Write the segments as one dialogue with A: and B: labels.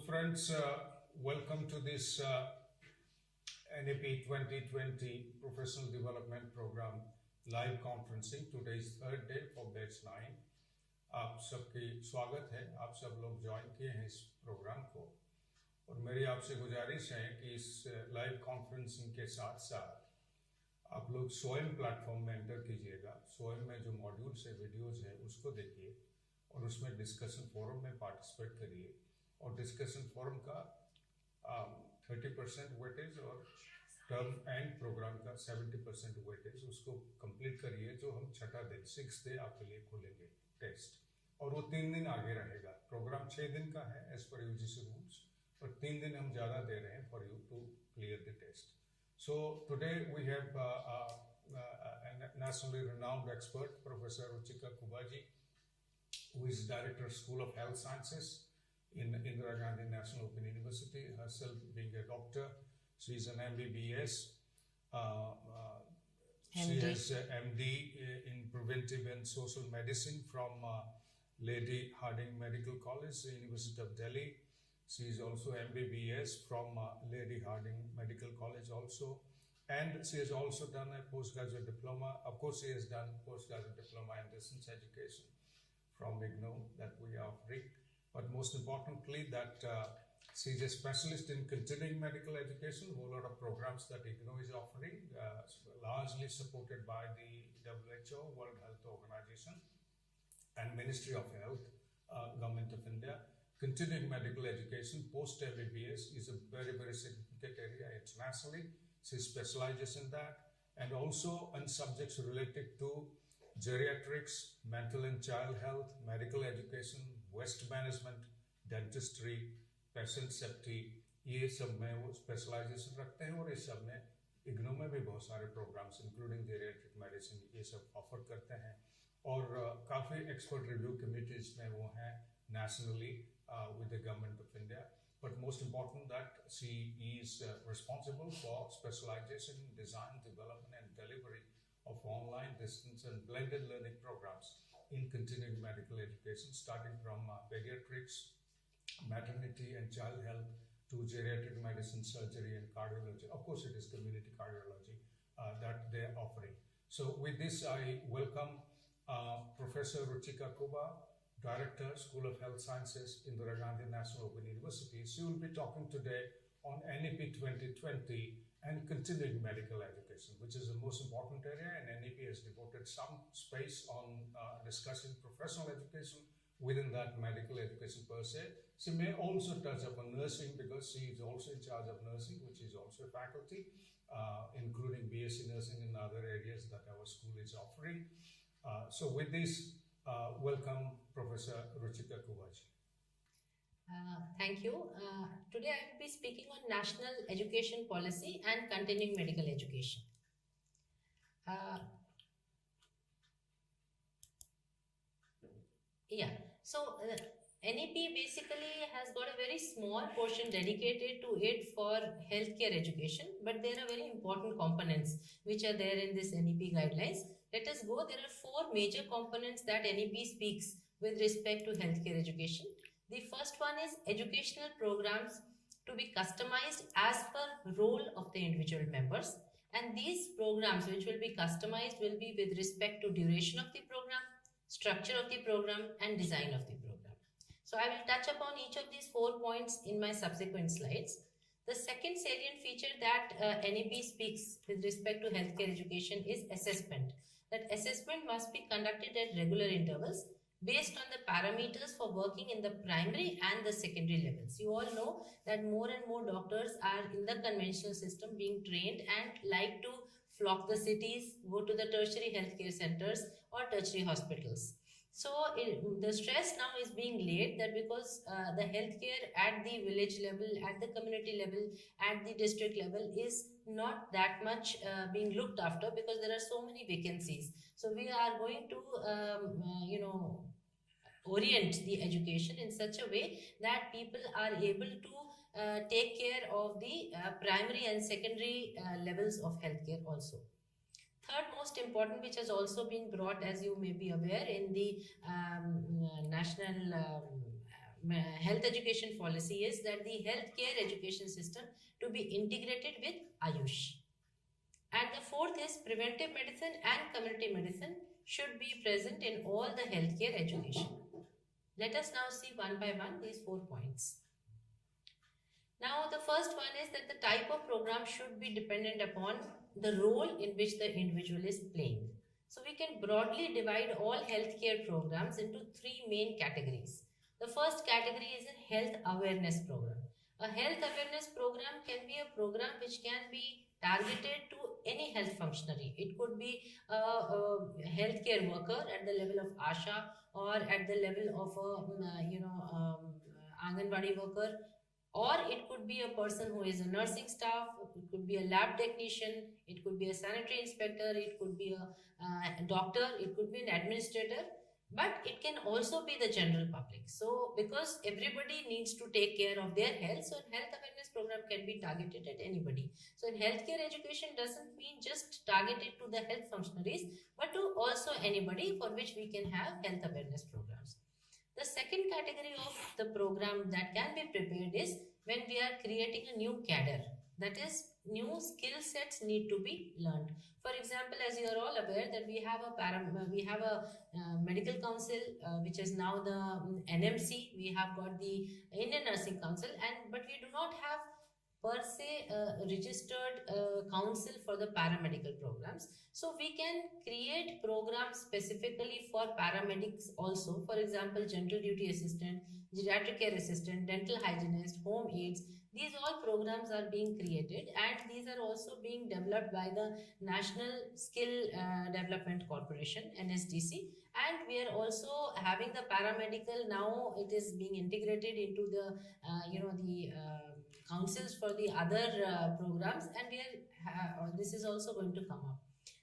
A: friends, welcome to this NEP 2020 Professional Development Program live conferencing. Today is third day for batch 9. आप सबकी स्वागत है। आप सब लोग ज्वाइन किए हैं इस प्रोग्राम को और मेरी आपसे गुजारिश है कि इस लाइव कॉन्फ्रेंसिंग के साथ साथ आप लोग स्वयं प्लेटफॉर्म में एंटर कीजिएगा। स्वयं में जो मॉड्यूल्स है, वीडियोस है, उसको देखिए और उसमें डिस्कशन फोरम में पार्टिसिपेट करिए और डिस्कशन फोरम का 30% वेटेज और टर्म एंड प्रोग्राम का 70% वेटेज उसको कंप्लीट करिए। जो हम छठा दिन 6th डे आपके लिए खोलेंगे टेस्ट और वो 3 दिन आगे रहेगा। प्रोग्राम 6 दिन का है एज पर यूजीसी रूल्स, पर 3 दिन हम ज़्यादा दे रहे हैं for you to clear the test. So today we have nationally renowned expert, Professor Ruchika Kubaji, who is Director, School of Health Sciences in Indira Gandhi National Open University, herself being a doctor. She is an MBBS. She has MD in Preventive and Social Medicine from Lady Hardinge Medical College, University of Delhi. She is also MBBS from Lady Hardinge Medical College also. And she has also done a postgraduate diploma. Of course, she has done postgraduate diploma in distance education from IGNOU that we are offering. But most importantly, that she is a specialist in continuing medical education. A whole lot of programs that IGNOU is offering, largely supported by the WHO, World Health Organization, and Ministry of Health, Government of India. Continuing medical education, post-MBBS, is a very, very significant area internationally. She specializes in that, and also on subjects related to geriatrics, mental and child health, medical education, waste management, dentistry, patient safety. ये सब में वो specialisation रखते हैं और इस सब में इग्नू में भी बहुत सारे प्रोग्राम्स इंक्लूडिंग जेरियाट्रिक मेडिसिन ये सब ऑफर करते हैं और काफ़ी एक्सपर्ट रिव्यू कमिटीज में वो हैं nationally with the government of India. But most important that she is responsible for specialization in design, development and delivery of online, distance and blended learning programs in continuing medical education, starting from pediatrics, maternity and child health to geriatric medicine, surgery and cardiology. Of course, it is community cardiology that they are offering. So with this, I welcome Professor Ruchika Kuba, Director, School of Health Sciences, Indira Gandhi National Open University. She will be talking today on NEP 2020 and continuing medical education, which is the most important area, and NEP has devoted some space on discussing professional education, within that medical education per se. She may also touch upon nursing because she is also in charge of nursing, which is also a faculty, including BSc nursing and other areas that our school is offering. So with this, welcome Professor Ruchika Kubaji.
B: Thank you. Today I will be speaking on national education policy and continuing medical education. NEP basically has got a very small portion dedicated to it for healthcare education, but there are very important components which are there in this NEP guidelines. Let us go. There are 4 major components that NEP speaks with respect to healthcare education. The first one is educational programs to be customized as per role of the individual members. And these programs which will be customized will be with respect to duration of the program, structure of the program and design of the program. So I will touch upon each of these 4 points in my subsequent slides. The second salient feature that NEP speaks with respect to healthcare education is assessment. That assessment must be conducted at regular intervals based on the parameters for working in the primary and the secondary levels. You all know that more and more doctors are in the conventional system being trained and like to flock the cities, go to the tertiary healthcare centers or tertiary hospitals. So the stress now is being laid that because the healthcare at the village level, at the community level, at the district level is not that much being looked after because there are so many vacancies. So we are going to, orient the education in such a way that people are able to take care of the primary and secondary levels of healthcare also. Third most important, which has also been brought, as you may be aware, in the national health education policy is that the healthcare education system to be integrated with Ayush. And the fourth is preventive medicine and community medicine should be present in all the healthcare education. Let us now see one by one these 4 points. Now, the first one is that the type of program should be dependent upon the role in which the individual is playing. So, we can broadly divide all healthcare programs into 3 main categories. The first category is a health awareness program. A health awareness program can be a program which can be targeted to any health functionary. It could be a healthcare worker at the level of ASHA or at the level of a Anganwadi worker, or it could be a person who is a nursing staff, it could be a lab technician, it could be a sanitary inspector, it could be a doctor, it could be an administrator, but it can also be the general public. So because everybody needs to take care of their health, so health awareness program can be targeted at anybody. So in healthcare education doesn't mean just targeted to the health functionaries, but to also anybody for which we can have health awareness programs. The second category of the program that can be prepared is when we are creating a new cadre. That is, new skill sets need to be learned. For example, as you are all aware that we have a medical council, which is now the NMC. We have got the Indian Nursing Council, but we do not have per se registered council for the paramedical programs. So we can create programs specifically for paramedics also. For example, general duty assistant, geriatric care assistant, dental hygienist, home aides. These all programs are being created, and these are also being developed by the National Skill Development Corporation, NSDC. And we are also having the paramedical, now it is being integrated into the councils for the other programs, and this is also going to come up.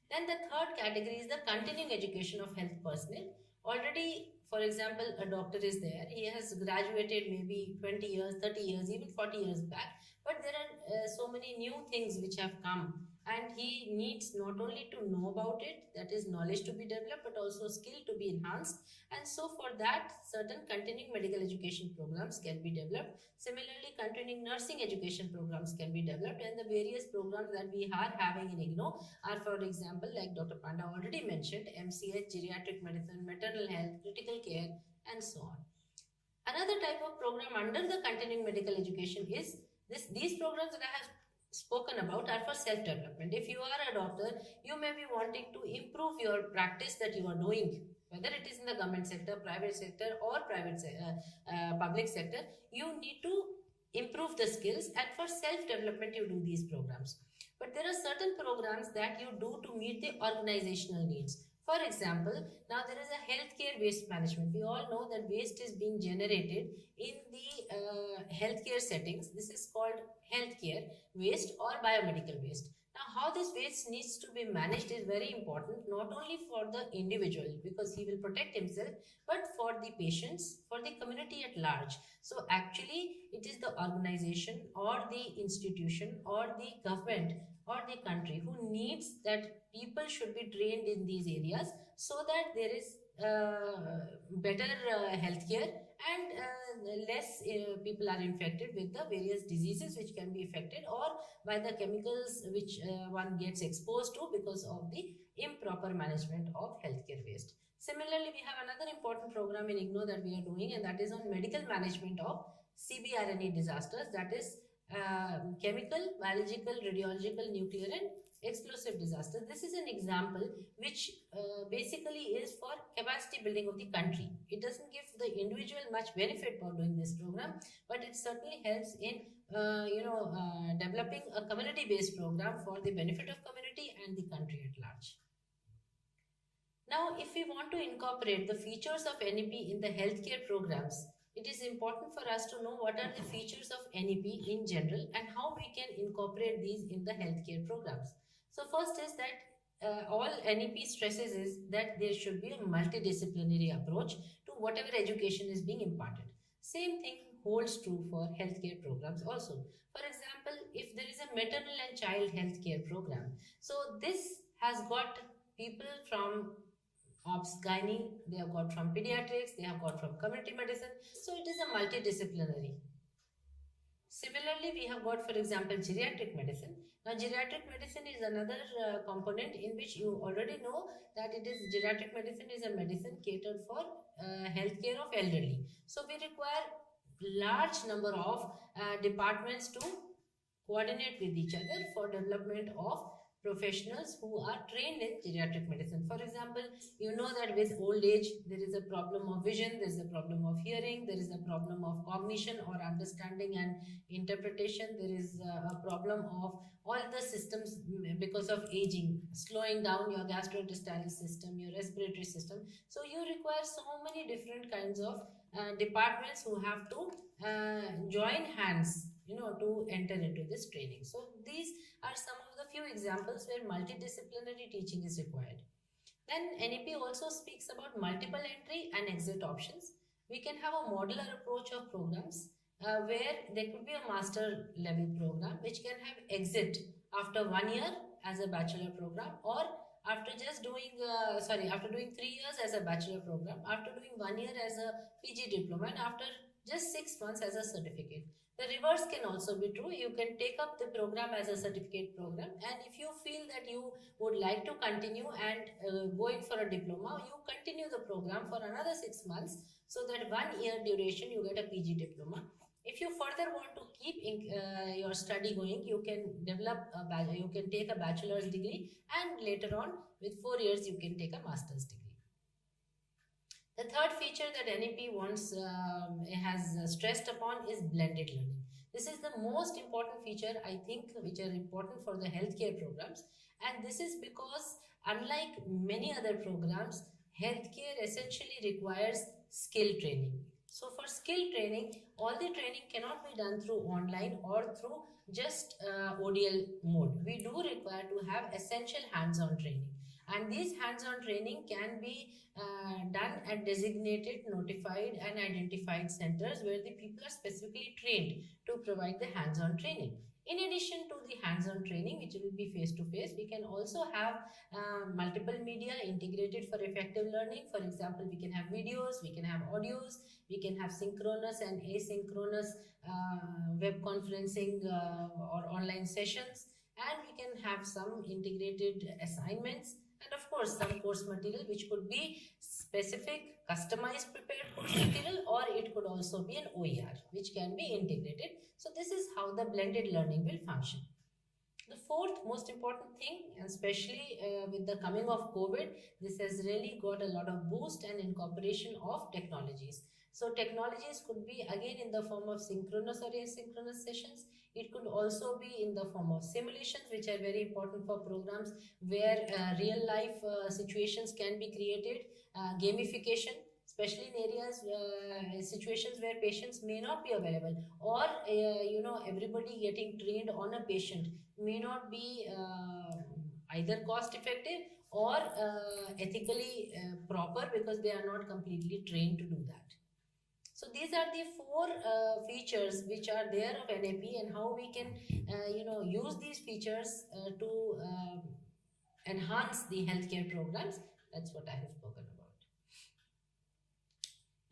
B: Then the third category is the continuing education of health personnel. Already, for example, a doctor is there, he has graduated maybe 20 years, 30 years, even 40 years back, but there are so many new things which have come, and he needs not only to know about it, that is knowledge to be developed, but also skill to be enhanced. And so for that, certain continuing medical education programs can be developed. Similarly, continuing nursing education programs can be developed, and the various programs that we are having in IGNOU are, for example, like Dr. Panda already mentioned, MCH, geriatric medicine, maternal health, critical care, and so on. Another type of program under the continuing medical education is these programs that I have spoken about are for self-development. If you are a doctor, you may be wanting to improve your practice that you are doing, whether it is in the government sector, private sector, or public sector. You need to improve the skills, and for self-development you do these programs. But there are certain programs that you do to meet the organizational needs. For example, now there is a healthcare waste management. We all know that waste is being generated in the healthcare settings. This is called healthcare waste or biomedical waste. Now, how this waste needs to be managed is very important, not only for the individual, because he will protect himself, but for the patients, for the community at large. So actually, it is the organization or the institution or the government or the country who needs that people should be trained in these areas, so that there is better healthcare, and less people are infected with the various diseases which can be affected, or by the chemicals which one gets exposed to because of the improper management of healthcare waste. Similarly, we have another important program in IGNOU that we are doing, and that is on medical management of CBRNE disasters, that is chemical, biological, radiological, nuclear, and explosive disasters. This is an example which basically is for capacity building of the country. It doesn't give the individual much benefit for doing this program, but it certainly helps in developing a community-based program for the benefit of community and the country at large. Now, if we want to incorporate the features of NEP in the healthcare programs, it is important for us to know what are the features of NEP in general and how we can incorporate these in the healthcare programs. So first is that all NEP stresses is that there should be a multidisciplinary approach to whatever education is being imparted. Same thing holds true for healthcare programs also. For example, if there is a maternal and child healthcare program, so this has got people from obs gynae, they have got from pediatrics, they have got from community medicine. So it is a multidisciplinary. Similarly, we have got, for example, geriatric medicine. Now, geriatric medicine is another component in which you already know that it is geriatric medicine is a medicine catered for healthcare of elderly. So we require large number of departments to coordinate with each other for development of professionals who are trained in geriatric medicine. For example, you know that with old age, there is a problem of vision, there is a problem of hearing, there is a problem of cognition or understanding and interpretation, there is a problem of all the systems because of aging, slowing down your gastrointestinal system, your respiratory system. So you require so many different kinds of departments who have to join hands, to enter into this training. So these are some of the few examples where multidisciplinary teaching is required. Then NEP also speaks about multiple entry and exit options. We can have a modular approach of programs where there could be a master level program which can have exit after 1 year as a bachelor program, or after just doing after doing 3 years as a bachelor program, after doing 1 year as a PG diploma, and after just 6 months as a certificate. The reverse can also be true. You can take up the program as a certificate program, and if you feel that you would like to continue and go in for a diploma, you continue the program for another 6 months, so that 1 year duration you get a PG diploma. If you further want to keep your study going, you can you can take a bachelor's degree, and later on with 4 years you can take a master's degree. The third feature that NEP has stressed upon is blended learning. This is the most important feature, I think, which are important for the healthcare programs. And this is because, unlike many other programs, healthcare essentially requires skill training. So for skill training, all the training cannot be done through online or through just ODL mode. We do require to have essential hands-on training. And these hands-on training can be done at designated, notified and identified centers where the people are specifically trained to provide the hands-on training. In addition to the hands-on training, which will be face-to-face, we can also have multiple media integrated for effective learning. For example, we can have videos, we can have audios, we can have synchronous and asynchronous web conferencing or online sessions, and we can have some integrated assignments, and of course some course material which could be specific customized prepared course material, or it could also be an OER which can be integrated. So this is how the blended learning will function. The fourth most important thing, especially with the coming of COVID, this has really got a lot of boost and incorporation of technologies. So technologies could be again in the form of synchronous or asynchronous sessions. It could also be in the form of simulations, which are very important for programs where real life situations can be created, gamification, especially in areas, situations where patients may not be available, or everybody getting trained on a patient may not be either cost effective or ethically proper, because they are not completely trained to do that. So these are the four features which are there of NEP, and how we can use these features to enhance the healthcare programs. That's what I have spoken about.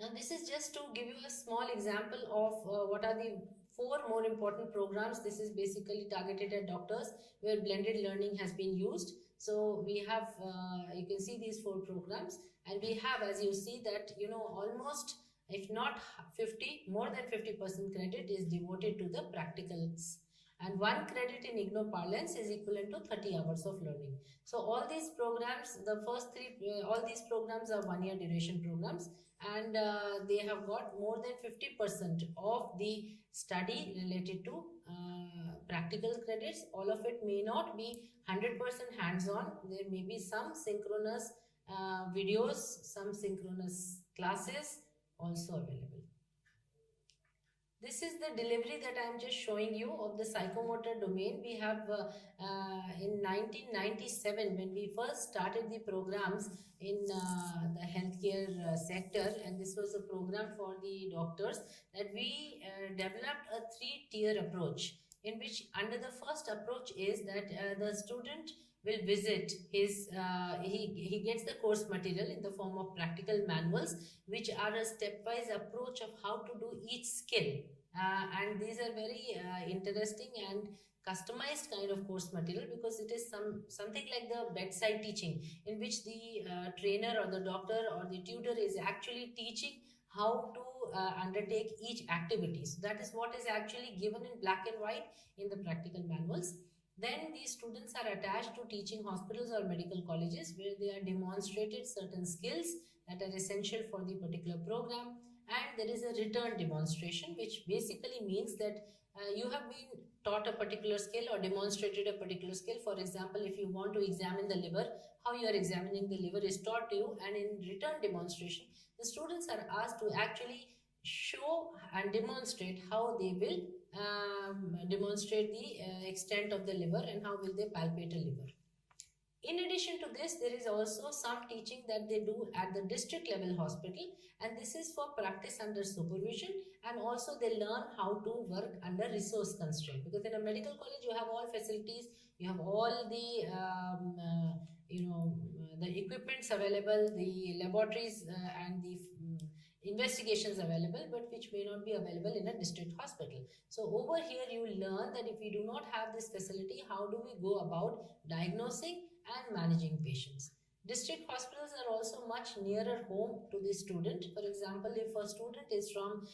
B: Now this is just to give you a small example of what are the four more important programs. This is basically targeted at doctors where blended learning has been used. So we have, you can see these four programs, and we have, as you see, that almost, if not 50, more than 50% credit is devoted to the practicals. And 1 credit in IGNOU parlance is equivalent to 30 hours of learning. So all these programs, the first three, all these programs are 1 year duration programs, and they have got more than 50% of the study related to practical credits. All of it may not be 100% hands-on. There may be some synchronous videos, some synchronous classes also available. This is the delivery that I am just showing you of the psychomotor domain. We have in 1997, when we first started the programs in the healthcare sector, and this was a program for the doctors, that we developed a 3-tier approach, in which under the first approach is that the student will visit his, he gets the course material in the form of practical manuals, which are a stepwise approach of how to do each skill. And these are very interesting and customized kind of course material, because it is something like the bedside teaching, in which the trainer or the doctor or the tutor is actually teaching how to undertake each activity. So that is what is actually given in black and white in the practical manuals. Then these students are attached to teaching hospitals or medical colleges, where they are demonstrated certain skills that are essential for the particular program. And there is a return demonstration, which basically means that you have been taught a particular skill or demonstrated a particular skill. For example, if you want to examine the liver, how you are examining the liver is taught to you, and in return demonstration, the students are asked to actually show and demonstrate how they will demonstrate the extent of the liver and how will they palpate a liver. In addition to this, there is also some teaching that they do at the district level hospital, and this is for practice under supervision, and also they learn how to work under resource constraint, because in a medical college you have all facilities, you have all the the equipments available, the laboratories and the investigations available, but which may not be available in a district hospital. So over here you learn that if we do not have this facility, how do we go about diagnosing and managing patients. District hospitals are also much nearer home to the student. For example, if a student is from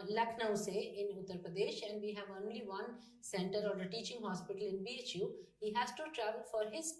B: Lucknow, say, in Uttar Pradesh, and we have only one center or a teaching hospital in BHU, he has to travel for his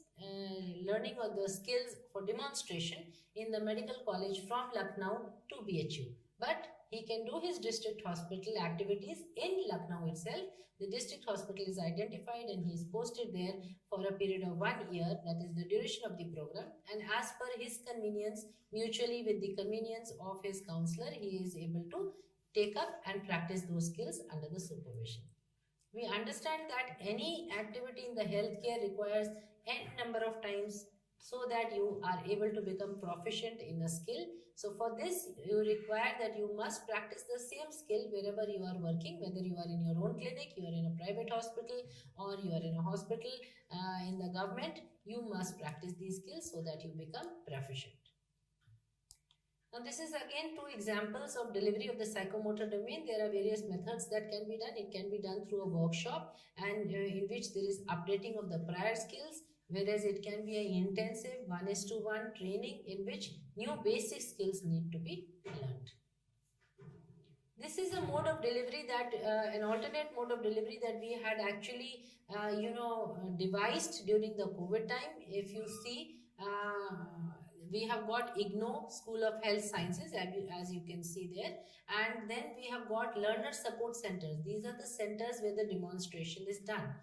B: learning of the skills for demonstration in the medical college from Lucknow to BHU. But he can do his district hospital activities in Lucknow itself. The district hospital is identified and he is posted there for a period of 1 year, that is the duration of the program, and as per his convenience, mutually with the convenience of his counselor, he is able to take up and practice those skills under the supervision. We understand that any activity in the healthcare requires n number of times so that you are able to become proficient in a skill. So for this, you require that you must practice the same skill wherever you are working, whether you are in your own clinic, you are in a private hospital, or you are in a hospital in the government. You must practice these skills so that you become proficient. Now this is again two examples of delivery of the psychomotor domain. There are various methods that can be done. It can be done through a workshop, and in which there is updating of the prior skills, whereas it can be an intensive 1:1 training in which new basic skills need to be learned. This is a mode of delivery that, an alternate mode of delivery that we had actually, devised during the COVID time. If you see, we have got IGNO, School of Health Sciences, as you can see there. And then we have got learner support centers. These are the centers where the demonstration is done.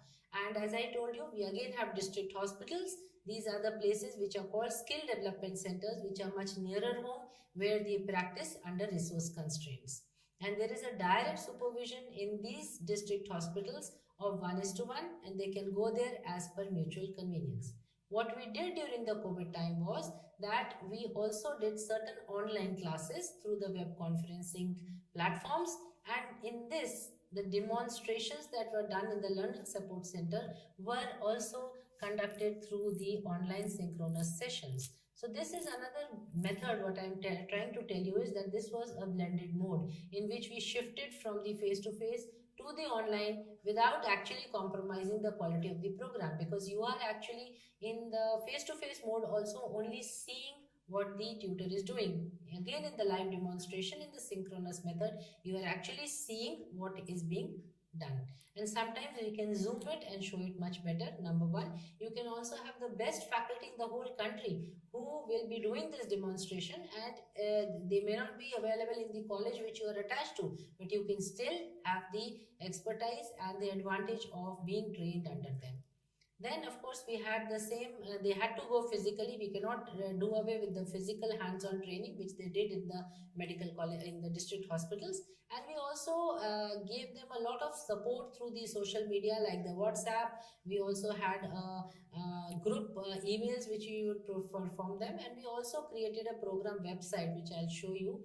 B: And as I told you, we again have district hospitals. These are the places which are called skill development centers, which are much nearer home, where they practice under resource constraints. And there is a direct supervision in these district hospitals of 1:1, and they can go there as per mutual convenience. What we did during the COVID time was that we also did certain online classes through the web conferencing platforms, and in this, the demonstrations that were done in the Learning Support Center were also conducted through the online synchronous sessions. So this is another method. What I'm trying to tell you is that this was a blended mode in which we shifted from the face-to-face to the online without actually compromising the quality of the program, because you are actually in the face-to-face mode also only seeing what the tutor is doing. Again, in the live demonstration, in the synchronous method, you are actually seeing what is being done. And sometimes we can zoom it and show it much better. Number one, you can also have the best faculty in the whole country who will be doing this demonstration, and they may not be available in the college which you are attached to, but you can still have the expertise and the advantage of being trained under them. Then, of course, we had the same, they had to go physically. We cannot do away with the physical hands-on training, which they did in the medical college, in the district hospitals. And we also gave them a lot of support through the social media, like the WhatsApp. We also had group emails, which we would prefer from them. And we also created a program website, which I'll show you,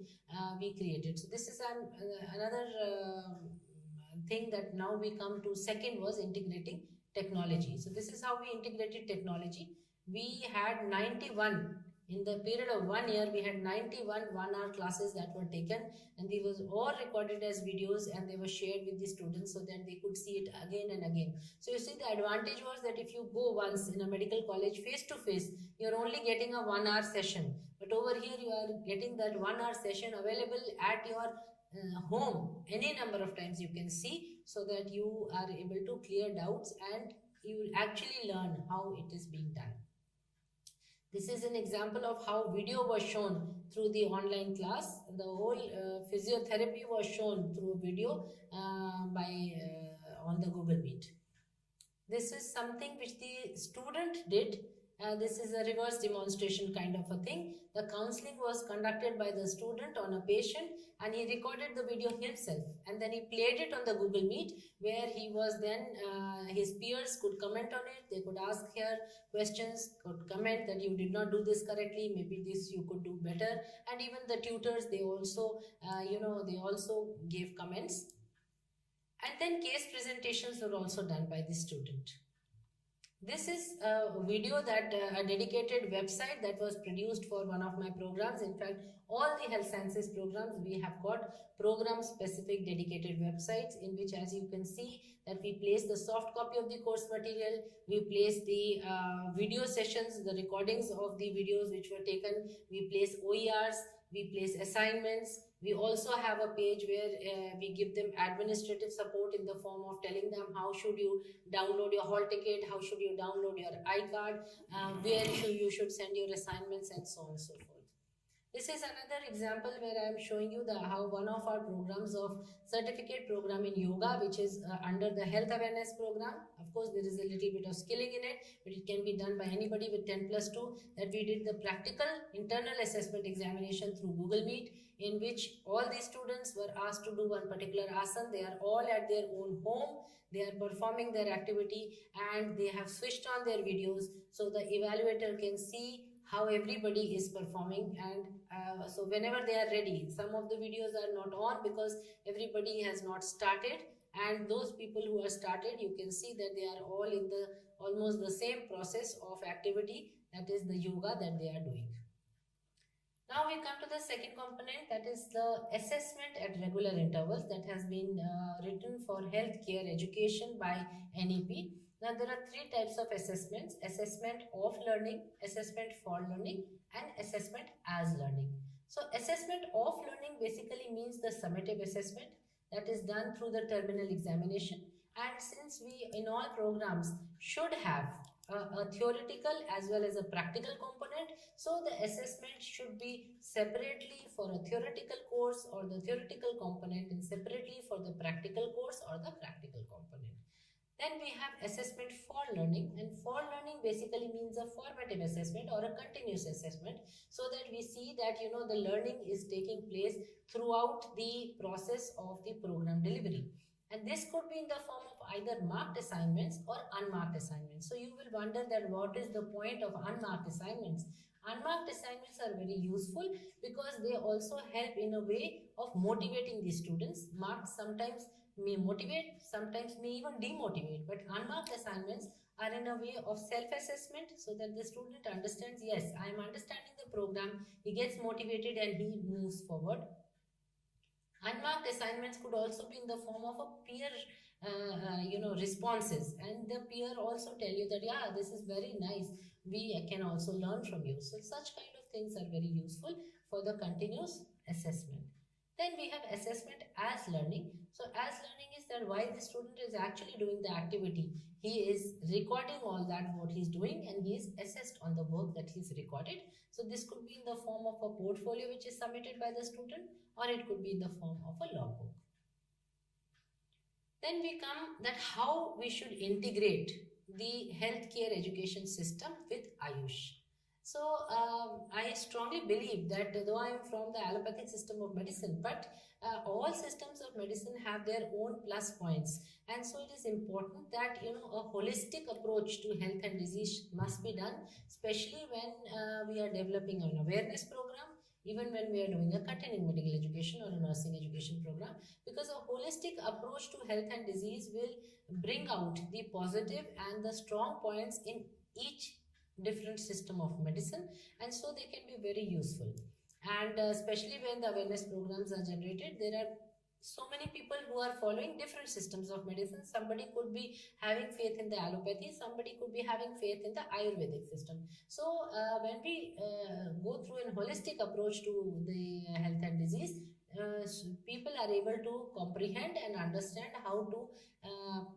B: we created. So this is another thing that now we come to. Second was integrating technology. So this is how we integrated technology. We had 91 in the period of 1 year. We had 91 1-hour classes that were taken, and they was all recorded as videos, and they were shared with the students so that they could see it again and again. So you see, the advantage was that if you go once in a medical college face to face, you're only getting a 1-hour session, but over here you are getting that 1-hour session available at your home any number of times you can see, so that you are able to clear doubts and you will actually learn how it is being done. This is an example of how video was shown through the online class. The whole physiotherapy was shown through video on the Google Meet. This is something which the student did. This is a reverse demonstration kind of a thing. The counseling was conducted by the student on a patient, and he recorded the video himself, and then he played it on the Google Meet, where he was then, his peers could comment on it. They could ask here questions, could comment that you did not do this correctly, maybe this you could do better. And even the tutors, they also, they also gave comments. And then case presentations were also done by the student. This is a video that a dedicated website that was produced for one of my programs. In fact, all the health sciences programs, we have got program specific dedicated websites, in which, as you can see, that we place the soft copy of the course material, we place the video sessions, the recordings of the videos which were taken, we place OERs, we place assignments. We also have a page where we give them administrative support in the form of telling them how should you download your hall ticket, how should you download your iCard, where you should send your assignments, and so on and so forth. This is another example where I am showing you how one of our programs of certificate program in yoga, which is under the health awareness program. Of course, there is a little bit of skilling in it, but it can be done by anybody with 10+2, that we did the practical internal assessment examination through Google Meet, in which all the students were asked to do one particular asana. They are all at their own home. They are performing their activity, and they have switched on their videos so the evaluator can see how everybody is performing. And so whenever they are ready, some of the videos are not on because everybody has not started, and those people who are started, you can see that they are all in the almost the same process of activity, that is the yoga that they are doing. Now we come to the second component, that is the assessment at regular intervals, that has been written for healthcare education by NEP. Now there are three types of assessments: assessment of learning, assessment for learning, and assessment as learning. So assessment of learning basically means the summative assessment that is done through the terminal examination. And since we in all programs should have a theoretical as well as a practical component, so the assessment should be separately for a theoretical course or the theoretical component, and separately for the practical course or the practical component. Then we have assessment for learning, and for learning basically means a formative assessment or a continuous assessment, so that we see that the learning is taking place throughout the process of the program delivery. And this could be in the form of either marked assignments or unmarked assignments. So you will wonder that what is the point of unmarked assignments? Unmarked assignments are very useful because they also help in a way of motivating the students. Marked sometimes may motivate, sometimes may even demotivate, but unmarked assignments are in a way of self-assessment, so that the student understands, yes, I am understanding the program, he gets motivated and he moves forward. Unmarked assignments could also be in the form of a peer responses, and the peer also tell you that, yeah, this is very nice, we can also learn from you. So such kind of things are very useful for the continuous assessment. Then we have assessment as learning. So as learning is that while the student is actually doing the activity, he is recording all that what he's doing, and he is assessed on the work that he's recorded. So this could be in the form of a portfolio which is submitted by the student, or it could be in the form of a logbook. Then we come that how we should integrate the healthcare education system with Ayush. So I strongly believe that though I am from the allopathic system of medicine, but all systems of medicine have their own plus points, and so it is important that a holistic approach to health and disease must be done, especially when we are developing an awareness program. even when we are doing a continuing medical education or a nursing education program, because a holistic approach to health and disease will bring out the positive and the strong points in each different system of medicine, and so they can be very useful. And especially when the awareness programs are generated, there are so many people who are following different systems of medicine. Somebody could be having faith in the allopathy, somebody could be having faith in the Ayurvedic system. So when we go through a holistic approach to the health and disease, people are able to comprehend and understand how to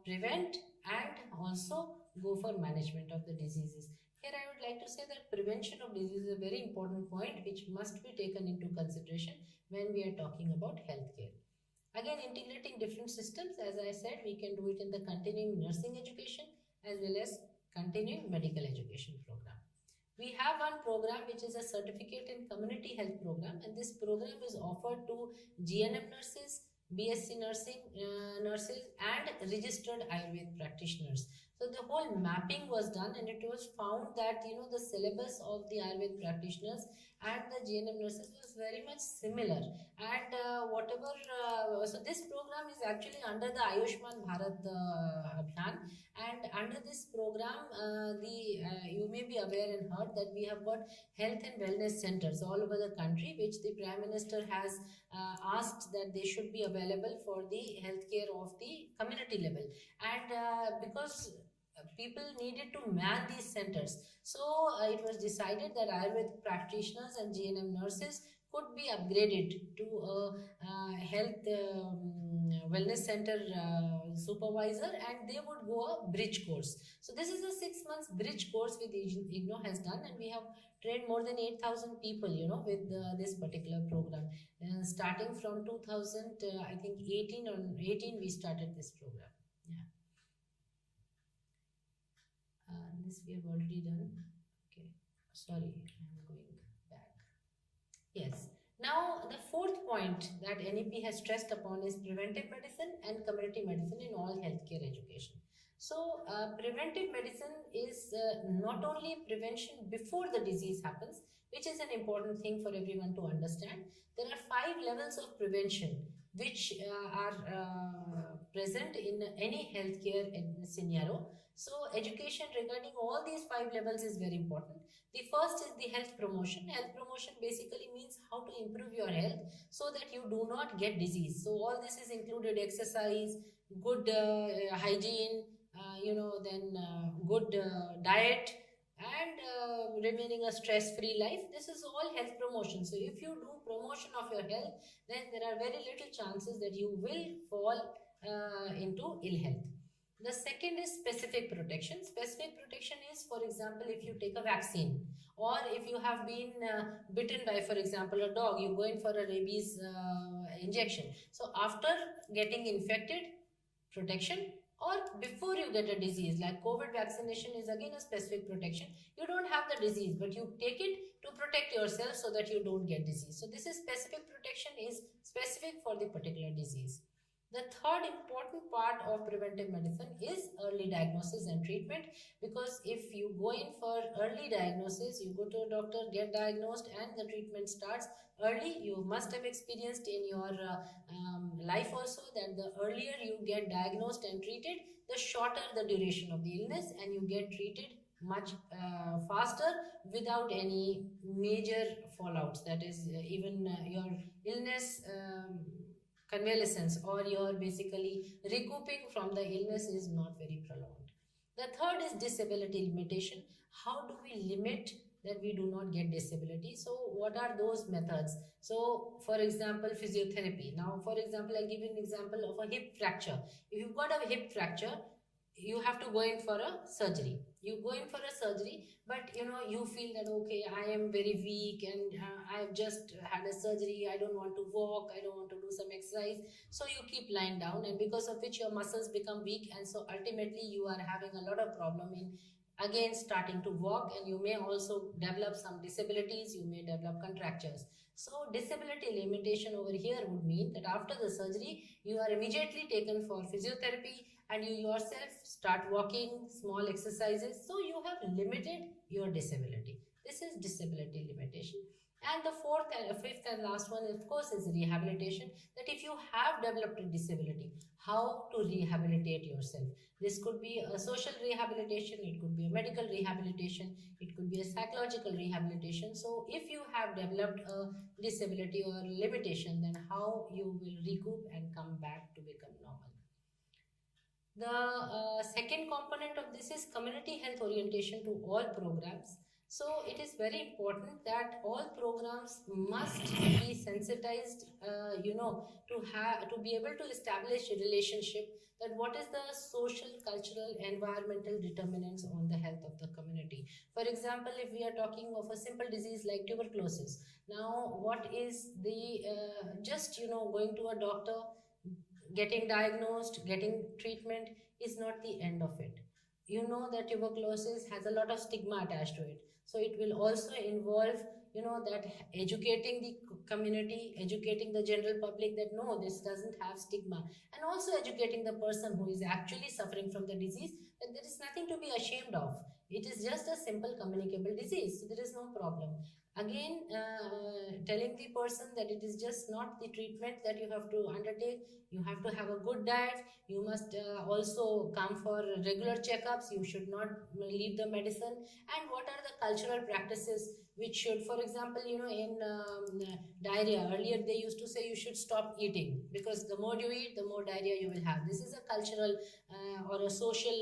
B: prevent and also go for management of the diseases. Here I would like to say that prevention of disease is a very important point which must be taken into consideration when we are talking about healthcare. Again, integrating different systems, as I said, we can do it in the continuing nursing education as well as continuing medical education program. We have one program which is a certificate in community health program, and this program is offered to GNM nurses, BSc nursing nurses and registered Ayurveda practitioners. So the whole mapping was done, and it was found that the syllabus of the Ayurveda practitioners and the GNM nurses was very much similar. And so this program is actually under the Ayushman Bharat Abhiyan, and under this program, you may be aware and heard that we have got health and wellness centers all over the country, which the Prime Minister has asked that they should be available for the healthcare of the community level. And because people needed to man these centers, so it was decided that Ayurvedic practitioners and GNM nurses could be upgraded to a health wellness center supervisor, and they would go a bridge course. So this is a 6 months bridge course with IGNO has done, and we have trained more than 8,000 people with this particular program. Starting from 2000 I think 18 we started this program. Yeah. This we have already done. Okay, sorry, I'm going back. Yes. Now, the fourth point that NEP has stressed upon is preventive medicine and community medicine in all healthcare education. So, preventive medicine is not only prevention before the disease happens, which is an important thing for everyone to understand. There are 5 levels of prevention which are present in any healthcare scenario. So, education regarding all these 5 levels is very important. The first is the health promotion. Health promotion basically means how to improve your health so that you do not get disease. So all this is included: exercise, good hygiene, then good diet, and remaining a stress-free life. This is all health promotion. So if you do promotion of your health, then there are very little chances that you will fall into ill health. The second is specific protection. Specific protection is, for example, if you take a vaccine, or if you have been bitten by, for example, a dog, you go in for a rabies injection. So after getting infected, protection, or before you get a disease, like COVID vaccination is again a specific protection. You don't have the disease, but you take it to protect yourself so that you don't get disease. So this is specific protection, is specific for the particular disease. The third important part of preventive medicine is early diagnosis and treatment, because if you go in for early diagnosis, you go to a doctor, get diagnosed, and the treatment starts early. You must have experienced in your life also that the earlier you get diagnosed and treated, the shorter the duration of the illness, and you get treated much faster without any major fallouts. That is, even your illness convalescence, or you're basically recouping from the illness, is not very prolonged. The third is disability limitation. How do we limit that we do not get disability? So what are those methods? So for example, physiotherapy. Now for example, I'll give you an example of a hip fracture. If you've got a hip fracture, you have to go in for a surgery. You go in for a surgery, but you feel that, okay, I am very weak, and I've just had a surgery, I don't want to walk, I don't want to do some exercise. So you keep lying down, and because of which your muscles become weak, and so ultimately you are having a lot of problem in again starting to walk, and you may also develop some disabilities, you may develop contractures. So disability limitation over here would mean that after the surgery, you are immediately taken for physiotherapy, and you yourself start walking, small exercises. So you have limited your disability. This is disability limitation. And the fifth and last one, of course, is rehabilitation. That if you have developed a disability, how to rehabilitate yourself. This could be a social rehabilitation, it could be a medical rehabilitation, it could be a psychological rehabilitation. So if you have developed a disability or limitation, then how you will recoup and come back to become normal. The second component of this is community health orientation to all programs. So it is very important that all programs must be sensitized, to be able to establish a relationship, that what is the social, cultural, environmental determinants on the health of the community. For example, if we are talking of a simple disease like tuberculosis, now what is the going to a doctor, getting diagnosed, getting treatment is not the end of it. You know that tuberculosis has a lot of stigma attached to it. So it will also involve, that educating the community, educating the general public that no, this doesn't have stigma. And also educating the person who is actually suffering from the disease that there is nothing to be ashamed of. It is just a simple communicable disease. So there is no problem. Again, telling the person that it is just not the treatment that you have to undertake. You have to have a good diet. You must also come for regular checkups. You should not leave the medicine. And what are the cultural practices which should, for example, in diarrhea, earlier they used to say you should stop eating because the more you eat, the more diarrhea you will have. This is a cultural or a social,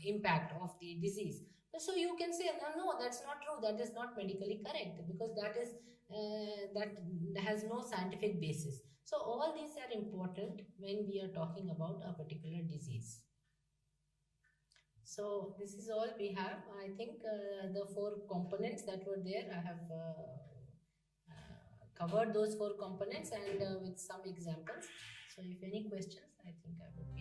B: impact of the disease. So you can say, no, that's not true. That is not medically correct because that has no scientific basis. So all these are important when we are talking about a particular disease. So this is all we have. I think the four components that were there, I have covered those four components and with some examples. So if any questions, I think I would